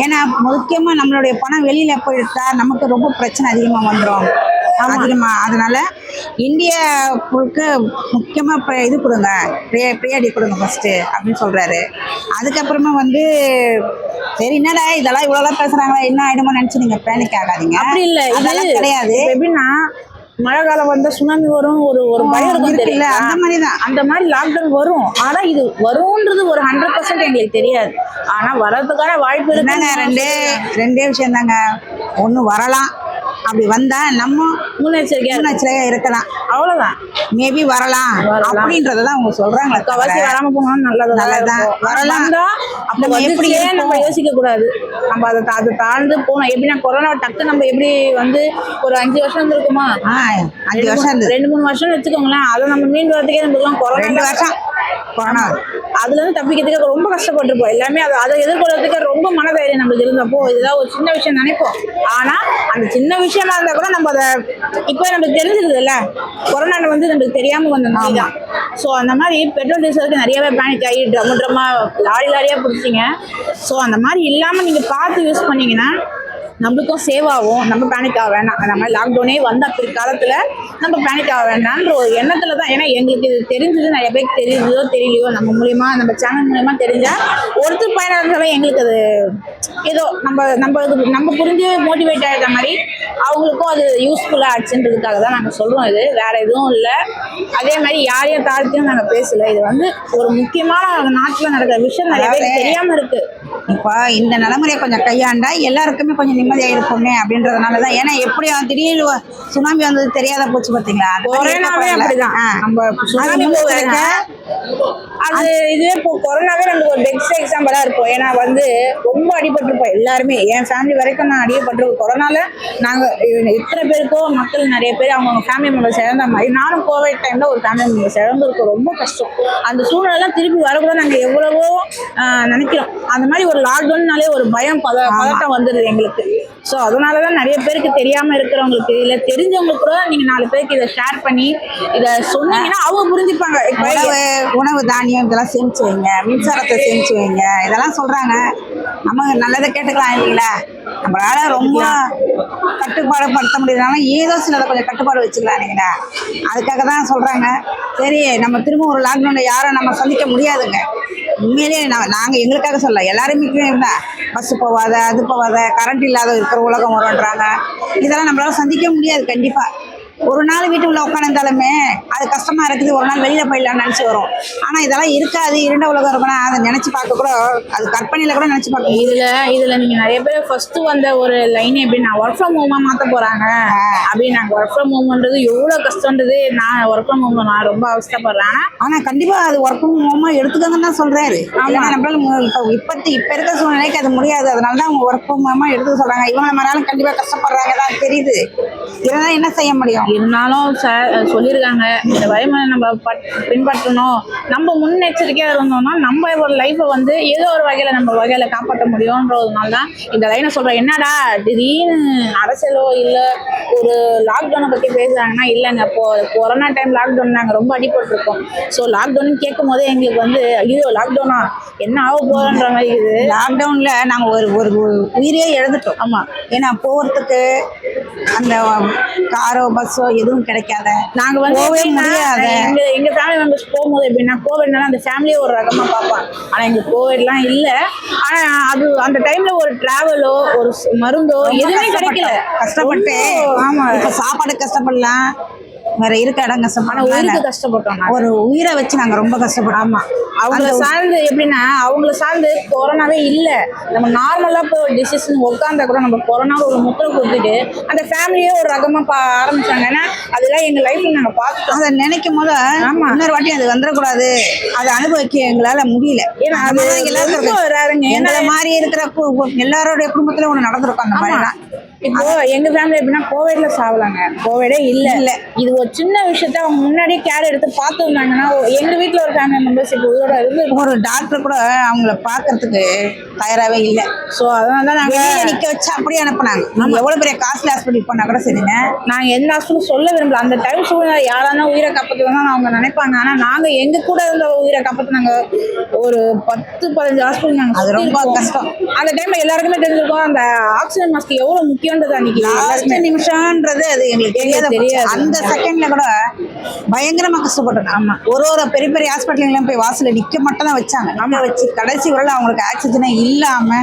ஏன்னா முக்கியமாக நம்மளுடைய பணம் வெளியில் போயிட்டா நமக்கு ரொம்ப பிரச்சனை அதிகமாக வந்துடும். அதனால இந்தியா பொருளுக்கு முக்கியமாக இது கொடுங்க, ப்ரியாரிட்டி கொடுங்க ஃபஸ்ட்டு அப்படின்னு சொல்கிறாரு. அதுக்கப்புறமா வந்து சரி என்னடா இதெல்லாம் இவ்வளோலாம் பேசுகிறாங்களா, என்ன ஆகிடுமோ நினச்சி நீங்கள் பேனிக் ஆகாதீங்க. அப்படி இல்லை, இதெல்லாம் கிடையாது. எப்படின்னா மழை காலம் வந்தா சுனாமி வரும், ஒரு பயம் இருக்கும் தெரியல, அந்த மாதிரி தான். அந்த மாதிரி லாக்டவுன் வரும். ஆனா இது வரும்ன்றது ஒரு 100% எங்களுக்கு தெரியாது. ஆனா வர்றதுக்கான வாய்ப்பு இருக்கு. ரெண்டே விஷயம் தாங்க. ஒன்று வரலாம். அப்படி வந்தா நம்ம முன்னெச்சரிக்கையா இருக்கலாம். அவ்வளவுதான். மேபி வரலாம் அப்படின்றதான் அவங்க சொல்றாங்க. முக்கால்வாசி வராம போனாலும் நல்லதுதான். வரலாம். அப்ப எப்படி நம்ம யோசிக்க கூடாது. நம்ம அதை தாழ்ந்து போனோம். எப்படின்னா கொரோனா டக்கு நம்ம எப்படி வந்து ஒரு 5 வருஷம் இருந்திருக்குமா? 5 வருஷம் 2-3 வருஷம் வச்சுக்கோங்களேன். அதை நம்ம மீண்டு வரதுக்கே நம்மளுக்கு கொரோனா 2 வருஷம் கொரோனா அதுல இருந்து தப்பிக்கிறதுக்கு ரொம்ப கஷ்டப்பட்டிருப்போம் எல்லாமே. அதை எதிர்கொள்றதுக்கு ரொம்ப மனதைரியம் நம்மளுக்கு இருந்தப்போ இதெல்லாம் ஒரு சின்ன விஷயம் நினைப்போம். ஆனா அந்த சின்ன விஷயமா இருந்தா கூட நம்ம அதை இப்போ நம்மளுக்கு தெரிஞ்சிருது இல்ல, கொரோனா வந்து நம்மளுக்கு தெரியாம வந்த நோய் தான். ஸோ அந்த மாதிரி பெட்ரோல் டீசலுக்கு நிறையவே பேனிக் ஆகி ட்ரம்மா லாரியா பிடிச்சிங்க. ஸோ அந்த மாதிரி இல்லாம நீங்க பார்த்து யூஸ் பண்ணீங்கன்னா நம்மளுக்கும் சேவ் ஆகும். நம்ம பேனிக் ஆக வேண்டாம். நம்ம லாக்டவுனே வந்த பிற்காலத்தில் நம்ம பேனிக் ஆக வேண்டாம்ன்ற ஒரு எண்ணத்தில் தான். ஏன்னா எங்களுக்கு இது தெரிஞ்சது, நிறைய பேருக்கு தெரியுதோ தெரியலையோ நம்ம மூலியமா நம்ம சேனல் மூலியமா தெரிஞ்சால் ஒருத்தர் பயனாக இருந்தாலும் எங்களுக்கு அது ஏதோ நம்ம புரிஞ்சு மோட்டிவேட் ஆகிட்ட மாதிரி அவங்களுக்கும் அது யூஸ்ஃபுல்லாக ஆச்சுன்றதுக்காக தான் நாங்கள் சொல்கிறோம். இது வேற எதுவும் இல்லை. அதே மாதிரி யாரையும் தாழ்த்தியும் நாங்கள் பேசலை. இது வந்து ஒரு முக்கியமான நாட்டில் நடக்கிற விஷயம் நிறைய பேருக்கு தெரியாமல் இருக்கு. இப்போ இந்த நடைமுறையை கொஞ்சம் கையாண்டா எல்லாருக்குமே கொஞ்சம் நிம்மதியாக இருக்குமே அப்படின்றதுனால தான். ஏன்னா எப்படி திடீர்னு சுனாமி வந்தது தெரியாத போச்சு பார்த்தீங்களா? கொரோனாவே அப்படிதான். நம்ம சுனாமி அது இதுவே இப்போ கொரோனாவே நமக்கு ஒரு பெஸ்ட் எக்ஸாம்பிளா இருக்கும். ஏன்னா வந்து ரொம்ப அடிபட்டிருப்போம் எல்லாருமே. என் ஃபேமிலி வரைக்கும் நான் அடிபட்டிருக்கோம் கொரோனால. நாங்கள் எத்தனை பேருக்கோ மக்கள் நிறைய பேர் அவங்க ஃபேமிலி மெம்பர்ஸ் இழந்த மாதிரி நானும் கோவிட் டைம்ல ஒரு ஃபேமிலி மெம்பர்ஸ் இழந்திருக்கோம். ரொம்ப கஷ்டம். அந்த சூழ்நிலாம் திருப்பி வரக்கூட நாங்கள் எவ்வளவோ நினைக்கிறோம். அந்த மாதிரி ஒரு லாக்டவுன்னாலே ஒரு பயம் பதட்டம் வந்துடுது எங்களுக்கு. ஸோ அதனால தான் நிறைய பேருக்கு தெரியாமல் இருக்கிறவங்களுக்கு இல்லை தெரிஞ்சவங்களுக்கு கூட நீங்கள் 4 பேருக்கு இதை ஷேர் பண்ணி இதை சொன்னீங்கன்னா அவங்க புரிஞ்சுப்பாங்க. இப்போ உணவு தானியம் இதெல்லாம் சேமிச்சு வைங்க, மின்சாரத்தை சேமிச்சு வைங்க, இதெல்லாம் சொல்றாங்க. நம்ம நல்லதை கேட்டுக்கலாம் இல்லைங்களா? நம்மளால ரொம்ப கட்டுப்பாடு படுத்த முடியலனாலும் ஏதோ சிலதை கொஞ்சம் கட்டுப்பாடு வச்சுக்கலாம் இல்லைங்களா? அதுக்காக தான் சொல்றாங்க. சரி, நம்ம திரும்ப ஒரு லாக்டவுனில் யாரும் நம்ம சந்திக்க முடியாதுங்க. உண்மையிலேயே நாங்கள் எங்களுக்காக சொல்ல எல்லாருமே தான் பஸ்ஸு போவாத, அது போவாத, கரண்ட் இல்லாத இருக்கிற உலகம் வரும்ன்றாங்க. இதெல்லாம் நம்மளால சந்திக்க முடியாது கண்டிப்பாக. ஒரு நாள் வீட்டுக்குள்ள உட்காந்துருந்தாலுமே அது கஷ்டமா இருக்குது. ஒரு நாள் வெளியில போயிடலாம்னு நினைச்சு வரும். ஆனா இதெல்லாம் இருக்காது. இரண்ட உலகம் இருக்கணும். அதை நினைச்சு பார்க்க கூட அது கற்பனையில கூட நினைச்சு பார்க்க. இதுல நீங்க நிறைய பேர் ஃபர்ஸ்ட் வந்த ஒரு லைன் எப்படின்னா ஒர்க் ஃப்ரம் ஹோமா மாத்த போறாங்க அப்படின்னு. நாங்கள் ஒர்க் ஃப்ரம் ஹோம்ன்றது எவ்வளவு கஷ்டம்ன்றது நான் ஒர்க் ஃப்ரம் ஹோம் நான் ரொம்ப அவஸ்தப்படுறேன். ஆனா கண்டிப்பா அது ஒர்க் ஃப்ரம் ஹோமா எடுத்துக்கங்கன்னு தான் சொல்றாரு. நம்மளால இப்ப இருக்க சூழ்நிலைக்கு அது முடியாது. அதனாலதான் அவங்க ஒர்க் ஃப்ரம் ஹோமா எடுத்துக்க சொல்றாங்க. இவங்க நம்மளால கண்டிப்பா கஷ்டப்படுறாங்க தான் தெரியுது. இதெல்லாம் என்ன செய்ய முடியும்? இருந்தாலும் சொல்லியிருக்காங்க இந்த வழிமுறை நம்ம பின்பற்றணும். நம்ம முன்னெச்சரிக்கையாக இருந்தோம்னா நம்ம ஒரு லைஃப்பை வந்து ஏதோ ஒரு வகையில் காப்பாற்ற முடியும்ன்றதுனால தான் இந்த லைனை சொல்கிறேன். என்னடா திடீர்னு அரசியலோ இல்லை ஒரு லாக்டவுனை பற்றி பேசுகிறாங்கன்னா இல்லைங்க. கொரோனா டைம் லாக்டவுன் நாங்கள் ரொம்ப அடிபட்டிருக்கோம். ஸோ லாக்டவுன் கேட்கும் போதே எங்களுக்கு வந்து ஐயோ லாக்டவுனா என்ன ஆக போகிறன்ற மாதிரி இருக்குது. லாக்டவுனில் நாங்கள் ஒரு உயிரே எழுந்துட்டோம். ஆமாம், ஏன்னா போகிறதுக்கு அந்த காரோ பஸ்ஸோ எதுவும் கிடைக்காத. நாங்க வந்து எங்க ஃபேமிலி மெம்பர்ஸ் போகும்போது எப்படின்னா கோவிட்னால அந்த ஃபேமிலியே ஒரு ரகமா பார்ப்பாங்க. ஆனா எங்களுக்கு கோவிட்லாம் இல்லை. ஆனா அது அந்த டைம்ல ஒரு டிராவலோ ஒரு மருந்தோ எதுவுமே கிடைக்கல. கஷ்டப்பட்டு ஆமா, இப்ப சாப்பாடு கஷ்டப்படலாம், வேற இருக்க இடம் கஷ்டப்பட்டோம். ஒரு உயிரை வச்சு நாங்க ரொம்ப கஷ்டப்பட்டோம். ஆமா, அவங்கள சார்ந்து எப்படின்னா அவங்கள சார்ந்து கொரோனாவே இல்லை. நம்ம நார்மலா போய் டிசிஷன் உட்காந்தா கூட நம்ம கொரோனா ஒரு முத்திரை கொடுத்துட்டு அந்த ஃபேமிலியே ஒரு ரகமா ஆரம்பிச்சாங்க. ஏன்னா அதெல்லாம் எங்க லைஃப்ல நாங்க பார்த்துட்டோம். அதை நினைக்கும் போது ஆமா இன்னொரு வாட்டி அது வந்துடக்கூடாது, அதை அனுபவிக்க எங்களால முடியல. ஏன்னா அது எல்லாருங்க எங்களை மாதிரி இருக்கிற எல்லாரோடைய குடும்பத்துல ஒண்ணு நடந்திருக்கும் அந்த மாதிரிலாம். இப்போ எங்க ஃபேமிலி எப்படின்னா கோவிட்ல சாவலாங்க, கோவிடே இல்ல. இது ஒரு சின்ன விஷயத்த அவங்க முன்னாடியே கேர் எடுத்து பார்த்துருந்தாங்கன்னா எங்க வீட்டுல ஒரு ஃபேமிலி மெம்பர்ஸ் இப்போ உயிரோட இருந்து ஒரு டாக்டர் கூட அவங்கள பாக்குறதுக்கு தயாராகவே இல்லை. ஸோ அதனால தான் நாங்கள் நிக்க வச்சு அப்படியே அனுப்புனாங்க. நம்ம எவ்வளவு பெரிய காஸ்ட்லி ஹாஸ்பிட்டல் போனா கூட சரிங்க, நாங்க எந்த ஹாஸ்பிட்டலும் சொல்ல விரும்பல. அந்த டைம் சூழ்நிலை யாரானா உயிரை காப்பாற்றுவாங்க அவங்க நினைப்பாங்க. ஆனா நாங்க எங்க கூட இருந்த உயிரை காப்பாற்றினாங்க ஒரு 10-15 ஹாஸ்பிட்டல். நாங்க அது ரொம்ப கஷ்டம். அந்த டைம்ல எல்லாருக்குமே தெரிஞ்சிருக்கோம் அந்த ஆக்சிஜன் மாஸ்க் எவ்வளவு முக்கியன்றது. அன்னைக்கு லாஸ்ட் நிமிஷம்ன்றது அது எங்களுக்கு தெரியாது. அந்த செகண்ட்ல கூட பயங்கரமா கஷ்டப்பட்டோம். ஆமா, ஒரு பெரிய பெரிய ஹாஸ்பிட்டல்லையும் போய் வாசல்ல நிக்க மட்டும் தான் வச்சாங்க. நம்ம வச்சு கடைசி வரல அவங்களுக்கு ஆக்சிஜனே இல்லாம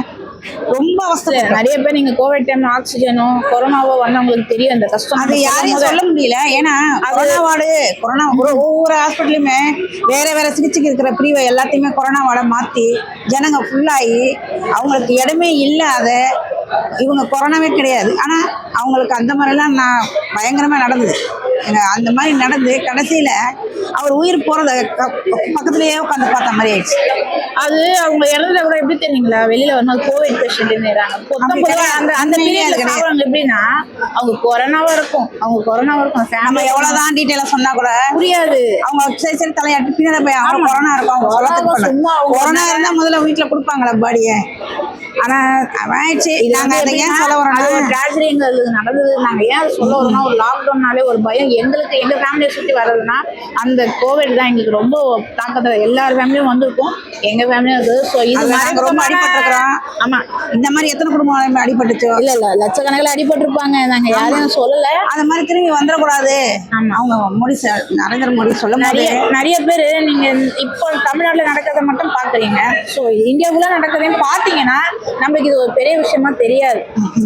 ரொம்ப அவஸ்தை. நிறைய பேர் நீங்க கோவிட் டைம்ல ஆக்சிஜனோ கொரோனாவோ வந்தவங்களுக்கு தெரியும் அந்த கஷ்டம். அது யாரையும் சொல்ல முடியல. ஏன்னா கொரோனா ஒவ்வொரு ஹாஸ்பிட்டலுமே வேற வேற சிகிச்சைக்கு இருக்கிற பிரிவை எல்லாத்தையுமே கொரோனா வார்டை மாத்தி ஜனங்க ஃபுல்லாகி அவங்களுக்கு இடமே இல்லாத இவங்க கொரோனாவே கிடையாது. ஆனால் அவங்களுக்கு அந்த மாதிரிலாம் நான் பயங்கரமாக நடந்தது. அந்த மாதிரி நடந்து கடைசியில் அவர் உயிர் போகிறத பக்கத்துலேயே உட்காந்து பார்த்த மாதிரி ஆயிடுச்சு. அது அவங்க இறந்தத கூட எப்படி தெரியுங்களா, வெளியில வரும்போது கோவிட் பேஷண்ட்றாங்க. அந்த அந்த பீரியட்ல சாவறவங்க எப்படின்னா அவங்க கொரோனாவா இருக்கும், நம்ம எவ்வளவுதான் டீட்டெயிலா சொன்னா கூட புரியாது. அவங்க சரி தலையாட்டி பின்னாடி போய் அவங்க கொரோனா இருக்கும், அவங்க சொல்ல சும்மா கொரோனா இருந்தா முதல்ல வீட்டுல கொடுப்பாங்களா பாடியை. ஆனா ஆயிடுச்சு. நாங்க அதை ஏன் சொல்ல வரோம், டிராஜடிங்கிறது நடந்தது. நாங்க ஏன் அதை சொல்ல வரோம்னா, ஒரு லாக்டவுன்னாலே ஒரு பயம் எங்களுக்கு, எங்க ஃபேமிலியை சுற்றி வர்றதுன்னா அந்த கோவிட் தான் எங்களுக்கு ரொம்ப தாக்கத்தை எல்லார் ஃபேமிலியும் வந்திருக்கும், எங்க ஃபேமிலியும் இருக்குது. ஸோ இது நாங்க ரொம்ப அடிபட்டுருக்கிறோம். ஆமா, இந்த மாதிரி எத்தனை குடும்பம் அடிபட்டுச்சோ? இல்ல லட்சக்கணக்கில் அடிபட்டிருப்பாங்க. நாங்க யாரையும் சொல்லல, அந்த மாதிரி திரும்பி வந்துடக்கூடாது. அவங்க மோடி நரேந்திர மோடி சொல்ல நிறைய பேர் நீங்க இப்போ தமிழ்நாட்டுல நடக்கிறத மட்டும் பாக்குறீங்க. ஸோ இந்தியாவுல நடக்கிறதையும் பார்த்தீங்கன்னா நம்மளுக்கு இது ஒரு பெரிய விஷயமா தெரியாது.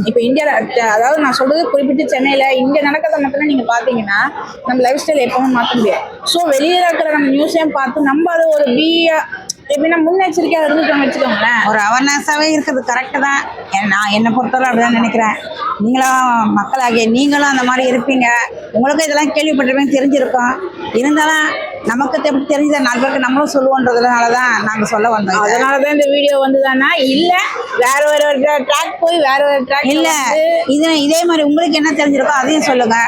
இப்போ இந்தியாவில், அதாவது நான் சொல்றது குறிப்பிட்டு சென்னையில் இங்கே நடக்கிறத மட்டும் நீங்கள் பார்த்தீங்கன்னா நம்ம லைஃப் ஸ்டைல் எப்பவுமே மாற்ற முடியாது. ஸோ வெளியே இருக்கிற நம்ம நியூஸையும் பார்த்து நம்ம அதை ஒரு எப்படின்னா முன்னெச்சரிக்கையாக இருந்துட்டோம் வச்சுக்கோங்களேன். ஒரு அவேர்னஸாகவே இருக்கிறது கரெக்டு தான். நான் என்னை பொறுத்தவரை அப்படிதான் நினைக்கிறேன். நீங்களும் மக்களாகிய நீங்களும் அந்த மாதிரி இருப்பீங்க, உங்களுக்கும் இதெல்லாம் கேள்விப்பட்டிருப்பேன், தெரிஞ்சிருக்கோம். இருந்தாலும் நமக்கு தெரிஞ்ச 4 பேருக்கு நம்மளும் சொல்லுவோன்றதுனால தான் நாங்கள் சொல்ல வந்தோம். அதனால தான் இந்த வீடியோ வந்துதானா, இல்லை வேற ஒரு ட்ராக் போய் வேற ஒரு ட்ராக் இல்லை, இதே மாதிரி உங்களுக்கு என்ன தெரிஞ்சிருக்கோ அதையும் சொல்லுங்க.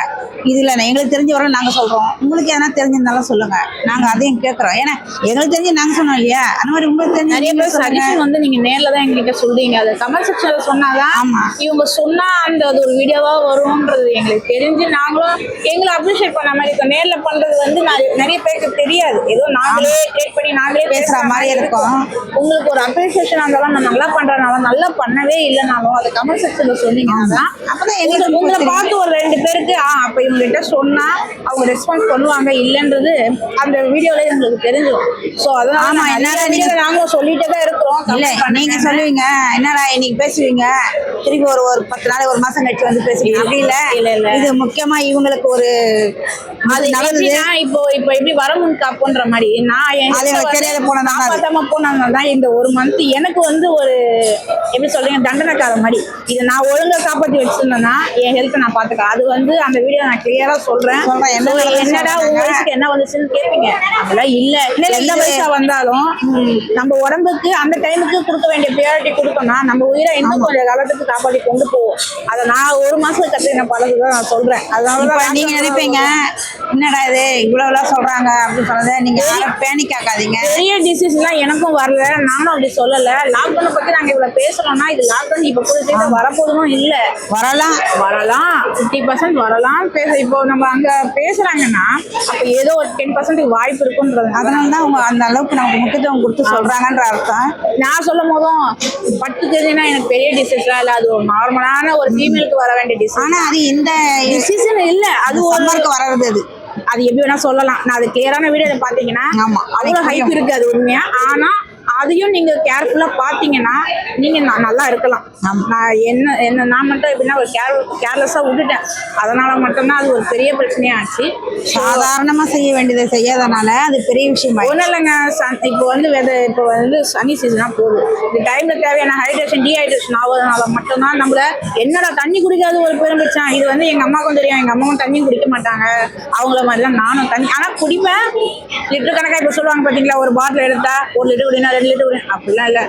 இதில் எங்களுக்கு தெரிஞ்ச வரை நாங்கள் சொல்கிறோம், உங்களுக்கு எதனா தெரிஞ்சிருந்தாலும் சொல்லுங்கள், நாங்கள் அதையும் கேட்குறோம். ஏன்னா எங்களுக்கு தெரிஞ்சு நாங்கள் சொன்னோம் இல்லையா, அந்த மாதிரி உங்களுக்கு தெரிஞ்ச நிறைய பேர் சஜஷன் வந்து நீங்கள் நேரில் தான் எங்ககிட்ட சொல்றீங்க. அது கமெண்ட் செக்ஷனில் சொன்னாதான் இவங்க சொன்னால் அந்த அது ஒரு வீடியோவாக வரும்ன்றது எங்களுக்கு தெரிஞ்சு நாங்களும் எங்களை அப்ரிஷியேட் பண்ண மாதிரி இருக்கும். நேரில் பண்ணுறது வந்து நிறைய பேருக்கு தெரியாது, ஏதோ நாங்களே கிரியேட் பண்ணி நாங்களே பேசுகிற மாதிரி இருக்கும். உங்களுக்கு ஒரு அப்ரிசியேஷன் இருந்தாலும் நான் நல்லா பண்ணுறதுனால, நல்லா பண்ணவே இல்லைனாலும் அதை கமெண்ட் செக்ஷனில் சொன்னீங்கன்னா அப்போதான் எங்களுக்கு உங்களை பார்த்து ஒரு 2 பேருக்கு அப்போ இவங்ககிட்ட சொன்னால் அவங்க ரெஸ்பான்ஸ் பண்ணுவாங்க இல்லைன்றது அந்த வீடியோவில் எங்களுக்கு தெரிஞ்சிடும். ஸோ அதனால நாங்களும் சொல்லிட்டே தான் இருக்கிறோம். இல்லை நீங்கள் சொல்லுவீங்க, என்னடா இன்னைக்கு பேசுவீங்க, திருப்பி ஒரு 10 நாள் 1 மாதம் கழிச்சு வந்து பேசுவீங்க, அப்படி இல்லை. இது முக்கியமாக இவங்களுக்கு ஒரு அது நடந்தது. இப்போ எப்படி வரமுன் காப்புன்ற மாதிரி நான் தெரியாத போனதுனால தான் இந்த 1 மந்த் எனக்கு வந்து ஒரு எப்படி சொல்றீங்க தண்டனைக்கார மாதிரி. இதை நான் ஒழுங்கா காப்பாற்றி வச்சிருந்தேன்னா என் ஹெல்த்தை நான் பார்த்துக்கலாம். அது வந்து அந்த வீடியோ நான் கிளியரா சொல்றேன். என்னடா உங்க வயசுக்கு என்ன வந்துச்சுன்னு கேட்பீங்க, அதெல்லாம் இல்லை. எந்த வயசா வந்தாலும் நம்ம உடம்புக்கு அந்த டைமுக்கு கொடுக்க வேண்டிய ப்ரியாரிட்டி கொடுத்தோம்னா நம்ம உயிரை இன்னும் கொஞ்சம் காலத்துக்கு காப்பாற்றி கொண்டு போவோம். அதை நான் 1 மாசத்துக்கு கற்றுக்கின பழகுதான் நான் சொல்றேன். அதனால நீங்க நினைப்பீங்க என்னடா இது இவ்வளவுலாம் சொல்றாங்க அப்படின்னு சொல்றது, நீங்க பேனிக் ஆகாதீங்க. பெரிய டிசீஸ்லாம் எனக்கும் வரல, நானும் அப்படி சொல்லல. லாக்டவுனை பத்தி நாங்க இவ்வளவு பேசணும்னா இது லாக்டவுன் இப்ப கூட வரப்போதும் இல்ல, வரலாம் 50% வரலாம் இப்போ நம்ம அங்க பேசுறாங்கன்னா அப்ப ஏதோ ஒரு 10% வாய்ப்பு இருக்குன்றது. அதனாலதான் அவங்க அந்த அளவுக்கு நமக்கு முக்கியத்துவம் கொடுத்து சொல்றாங்கன்ற அர்த்தம். நான் சொல்லும் போதும் பட்டு தெரிஞ்சுன்னா எனக்கு பெரிய டிசீஸ்லாம் இல்லை, அது ஒரு நார்மலான ஒரு ஃபீமேலுக்கு வர வேண்டிய டிசீஸ். ஆனா அது இந்த டிசீஸ்ன்னு இல்லை, அது ஒரு வர்றது. அது எப்படி வேணா சொல்லலாம். நான் அது கிளியரான வீடியோ பாத்தீங்கன்னா அவ்வளவு ஹைப் இருக்கு அது உண்மையா. ஆனா அதையும் நீங்க கேர்ஃபுல்லா பாத்தீங்கன்னா நீங்க நல்லா இருக்கலாம். நான் மட்டும் எப்படின்னா ஒரு கேர்லெஸ்ஸா விட்டுட்டேன், அதனால மட்டும்தான் அது ஒரு பெரிய பிரச்சனையா ஆச்சு. சாதாரணமா செய்ய வேண்டியதை செய்யாதனால அது பெரிய விஷயம் ஒன்றும் இல்லைங்க. இப்போ வந்து சனி சீசனா போகுது, இந்த டைம்ல தேவையான ஹைட்ரேஷன் டீஹைட்ரேஷன் ஆகுறதுனால மட்டும்தான் நம்மள என்னடா தண்ணி குடிக்காது ஒரு பெரும் பிரச்சனை. இது வந்து எங்க அம்மாவுக்கும் தெரியும், எங்க அம்மாவும் தண்ணி குடிக்க மாட்டாங்க, அவங்கள மாதிரிதான் நானும் தண்ணி ஆனா குடிப்பேன். லிட்டர் கணக்கா இப்போ சொல்லுவாங்க பாத்தீங்களா, ஒரு பாட்டில் எடுத்தா 1 லிட்டர் குடினா 2 லிட்டர் குடி, அப்படிலாம் இல்லை.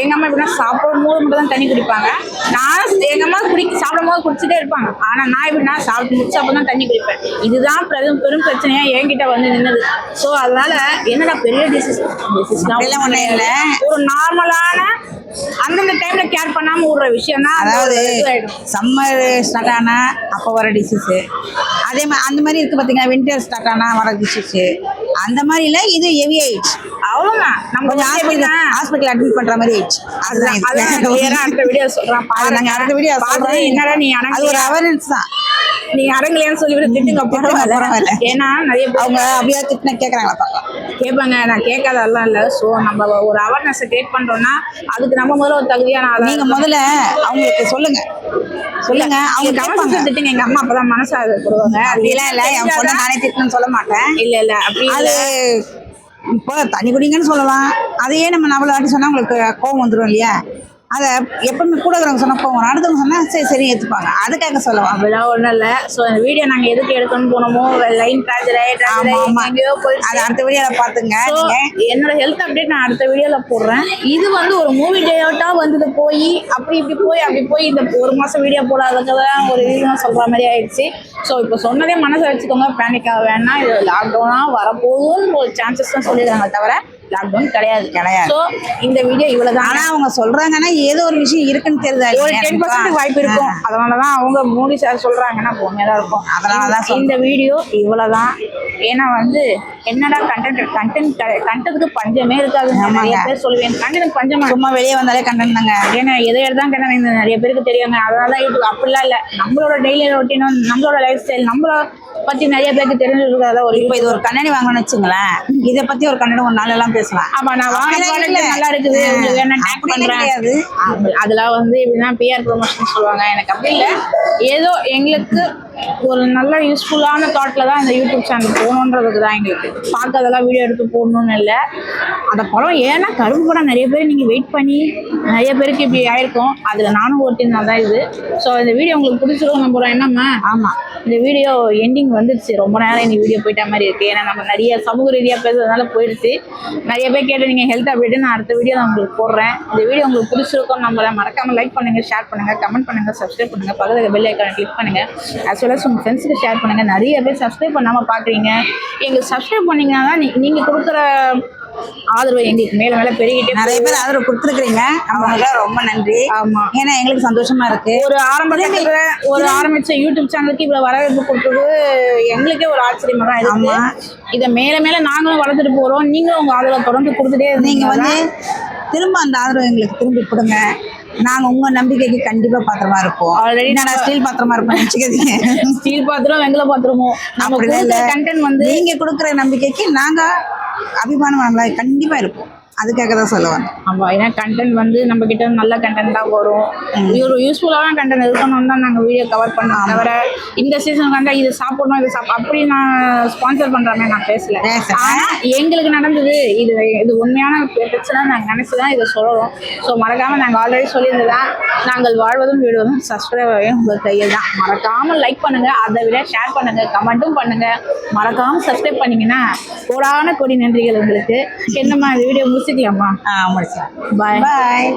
எங்க அம்மா எப்படின்னா சாப்பிடும் போது மட்டும் தான் தண்ணி குடிப்பாங்க. நான் எங்க அம்மா சாப்பிடும் போது குடிச்சுட்டே இருப்பாங்க. ஆனா நான் எப்படின்னா சாப்பிட்டு முடிச்சு அப்பதான் தண்ணி குடிப்பேன். இதுதான் பெரும் பிரச்சனையா என்கிட்ட வந்து நின்னது. ஸோ அதனால என்னடா பெரிய டிசீஸ்லாம் ஒன்றும் இல்லை, ஒரு நார்மலான அந்தந்த டைம்ல கேர் பண்ணாம விடுற விஷயம் தான். அதாவது சம்மர் ஸ்டார்ட் ஆனா அப்போ வர டிசீஸ், அதே மாதிரி அந்த மாதிரி இருக்கு பாத்தீங்கன்னா வின்டர் ஸ்டார்ட் ஆனா வர டிசீஸ், அந்த மாதிரி இல்லை. இது ஹெவி ஆயிடுச்சு, அவ்வளோதான். நம்ம ஹாஸ்பிட்டல் அட்மிட் பண்ற மாதிரி ஆயிடுச்சு. அதுதான் அடுத்த வீடியோ சொல்றேன், அடுத்த வீடியோ என்னடா நீ அது ஒரு அவேர்னஸ் தான். நீங்க அடங்கலையான்னு சொல்லிவிட்டு திட்டுங்க, பரவாயில்ல. ஏன்னா நிறைய பேர் அவங்க அப்படியே திட்டினா கேட்கறாங்களா, கேட்பாங்க. நான் கேட்காதெல்லாம் இல்லை. ஸோ நம்ம ஒரு அவேர்னஸ் கிரியேட் பண்றோம்னா அதுக்கு நம்ம முதல்ல ஒரு தகுதியான நீங்க முதல்ல அவங்களுக்கு சொல்லுங்க. அவங்க கமெண்ட் திட்டுங்க, எங்க அம்மா அப்பதான் மனசா போடுவாங்க. அப்படிலாம் இல்லை, என் பொண்ணை நானே திட்டணும்னு சொல்ல மாட்டேன். இல்ல அப்படி அது இப்போ தண்ணி குடிங்கன்னு சொல்லலாம், அதையே நம்ம 4 வாட்டி சொன்னா உங்களுக்கு கோவம் வந்துடும் இல்லையா. அதை எப்பவுமே கூட இருக்கிறவங்க சொன்னா போவோம், அடுத்தவங்க சொன்னா சரி ஏற்றுப்பாங்க, அதுக்காக சொல்லுவாங்க. அப்படிலாம் ஒன்றும் இல்லை. ஸோ இந்த வீடியோ நாங்கள் எதுக்கு எடுக்கணும்னு போனோமோ லைன் எங்கேயோ போயிடுச்சு. அது அடுத்த வீடியோவில் பார்த்துங்க. So, என்னோட ஹெல்த் அப்டேட் நான் அடுத்த வீடியோவில் போடுறேன். இது வந்து ஒரு மூவி டேட்டா வந்தது போய் அப்படி போய் இந்த ஒரு மாதம் வீடியோ போடாததுக்கு தான் ஒரு ரீசனாக சொல்கிற மாதிரி ஆயிடுச்சு. ஸோ இப்போ சொன்னதே மனசை வச்சுக்கோங்க, பேனிக் ஆக வேணாம். இது லாக்டவுனாக வரப்போகுதுன்னு ஒரு சான்சஸ் தான் சொல்லிடுறாங்க, தவிர லாக்டவுன் கிடையாது. ஸோ இந்த வீடியோ இவ்வளோதான். ஆனால் அவங்க சொல்கிறாங்கன்னா ஏதோ ஒரு விஷயம் இருக்குன்னு தெரியுதா, ஒரு 10% வாய்ப்பு இருக்கும். அதனால தான் அவங்க மோடி சார் சொல்கிறாங்கன்னா உண்மையாக தான் இருக்கும். அதனால தான் இந்த வீடியோ இவ்வளோதான். ஏன்னா வந்து என்னடா கண்டென்ட்டுக்கு பஞ்சமே இருக்காது. நிறைய பேர் சொல்லுவேன் கண்டென்ட் பஞ்சமா, சும்மா வெளியே வந்தாலே கண்டென்ட் தாங்க. ஏன்னா எதை எடுத்தான் கண்டென்ட் நிறைய பேருக்கு தெரியுங்க. அதனால தான் யூடியூப் அப்படிலாம் இல்லை. நம்மளோட டெய்லி ரொட்டீனும் நம்மளோட லைஃப் ஸ்டைல் நம்மளை பற்றி நிறைய பேருக்கு தெரிஞ்சிருக்காத ஒரு. இப்போ இது ஒரு கண்ணாடி வாங்கணும்னு வச்சுங்களேன், இதை பற்றி ஒரு கண்ணாடி ஒரு நாள் எல்லாம் பேசலாம். ஆமா, நான் வாங்கின நல்லா இருக்குது உங்களுக்கு வேணா டேக் பண்றேன். அதெல்லாம் வந்து எப்படின்னா பிஆர் ப்ரொமோஷன் சொல்லுவாங்க. எனக்கு அப்படி இல்லை, ஏதோ எங்களுக்கு ஒரு நல்ல யூஸ்ஃபுல்லான தாட்ல தான் இந்த யூடியூப் சேனல் போகணுன்றதுக்கு தான். எங்களுக்கு பார்க்கறதெல்லாம் வீடியோ எடுத்து போடணும்னு இல்லை. அந்த படம் ஏன்னா கரும்பு படம் நிறைய பேர் நீங்கள் வெயிட் பண்ணி நிறைய பேருக்கு இப்படி ஆயிருக்கும். அதில் நானும் ஒருத்தினா தான் இது. ஸோ இந்த வீடியோ உங்களுக்கு பிடிச்சிருக்கும் நம்புறோம். என்னம்மா? ஆமாம், இந்த வீடியோ எண்டிங் வந்துடுச்சு. ரொம்ப நேரம் இந்த வீடியோ போயிட்ட மாதிரி இருக்குது. ஏன்னா நம்ம நிறைய சமூக ரீதியாக பேசுறதுனால போயிடுச்சு. நிறைய பேர் கேட்டு நீங்கள் ஹெல்த் அப்டேட்டு நான் அடுத்த வீடியோ நான் உங்களுக்கு போடுறேன். இந்த வீடியோ உங்களுக்கு பிடிச்சிருக்கும் நம்புறேன். மறக்காமல் லைக் பண்ணுங்கள், ஷேர் பண்ணுங்கள், கமெண்ட் பண்ணுங்கள், சப்ஸ்கிரைப் பண்ணுங்கள், பக்கத்தில் பெல் ஐக்கானை கிளிக் பண்ணுங்கள். as well as உங்கள் ஃப்ரெண்ட்ஸுக்கு ஷேர் பண்ணுங்கள். நிறைய பேர் சப்ஸ்கிரைப் பண்ணாமல் பார்க்குறீங்க. எங்களுக்கு சப்ஸ்கிரைப் பண்ணிங்கன்னா தான் நீங்கள் கொடுக்குற ஆதரவு எங்களுக்கு மேல மேல பெருகிட்டே. நிறைய பேர் ஆதரவு கொடுத்துருக்கீங்க, அவங்களுக்கு ரொம்ப நன்றி. ஆமா, ஏன்னா எங்களுக்கு சந்தோஷமா இருக்கு. ஒரு ஆரம்பிச்ச யூடியூப் சேனலுக்கு இவ்வளவு வரவேற்பு கொடுத்தது எங்களுக்கே ஒரு ஆச்சரியமா தான் இருக்கு. இதை மேல மேல நாங்களும் வளர்த்துட்டு போறோம். நீங்களும் உங்க ஆதரவை தொடர்ந்து கொடுத்துட்டே நீங்க வந்து திரும்ப அந்த ஆதரவு எங்களுக்கு திரும்பி கொடுங்க. நாங்க உங்க நம்பிக்கைக்கு கண்டிப்பா பாத்திரமா இருப்போம். ஆல்ரெடி நான் ஸ்டீல் பாத்திரமா இருப்பேன் நினைச்சுக்காதீங்க. ஸ்டீல் பாத்திரம் வெங்கல பாத்திரமோ நம்ம கண்டென்ட் வந்து நீங்க கொடுக்குற நம்பிக்கைக்கு நாங்க அபிமானமானங்களா கண்டிப்பா இருப்போம். அதுக்காக தான் சொல்லுவாங்க. ஆமாம், ஏன்னா கண்டென்ட் வந்து நம்ம கிட்ட நல்ல கண்டென்ட்டாக வரும். ஒரு யூஸ்ஃபுல்லான கண்டென்ட் இருக்கணும்னு தான் நாங்கள் வீடியோ கவர் பண்ணோம். தவிர இந்த சீசன் கண்டென்ட் இது சாப்பிடணும் இது அப்படி நான் ஸ்பான்சர் பண்ணுறாமே நான் பேசல. ஆனால் எங்களுக்கு நடந்தது இது உண்மையான பிரச்சனை நாங்கள் நினச்சி தான் இதை சொல்லணும். ஸோ மறக்காமல் நாங்கள் ஆல்ரெடி சொல்லியிருந்ததான், நாங்கள் வாழ்வதும் வீடுவதும் சப்ஸ்கிரைபர் உங்கள் கையில் தான். மறக்காமல் லைக் பண்ணுங்கள், அதை விட ஷேர் பண்ணுங்கள், கமெண்ட்டும் பண்ணுங்கள். மறக்காமல் சப்ஸ்கிரைப் பண்ணிங்கன்னா கோடான கோடி நன்றிகள் உங்களுக்கு. என்னம்மா இந்த வீடியோ முடிச்சிக்கலாமா? முடிச்சேன். பாய் பாய்.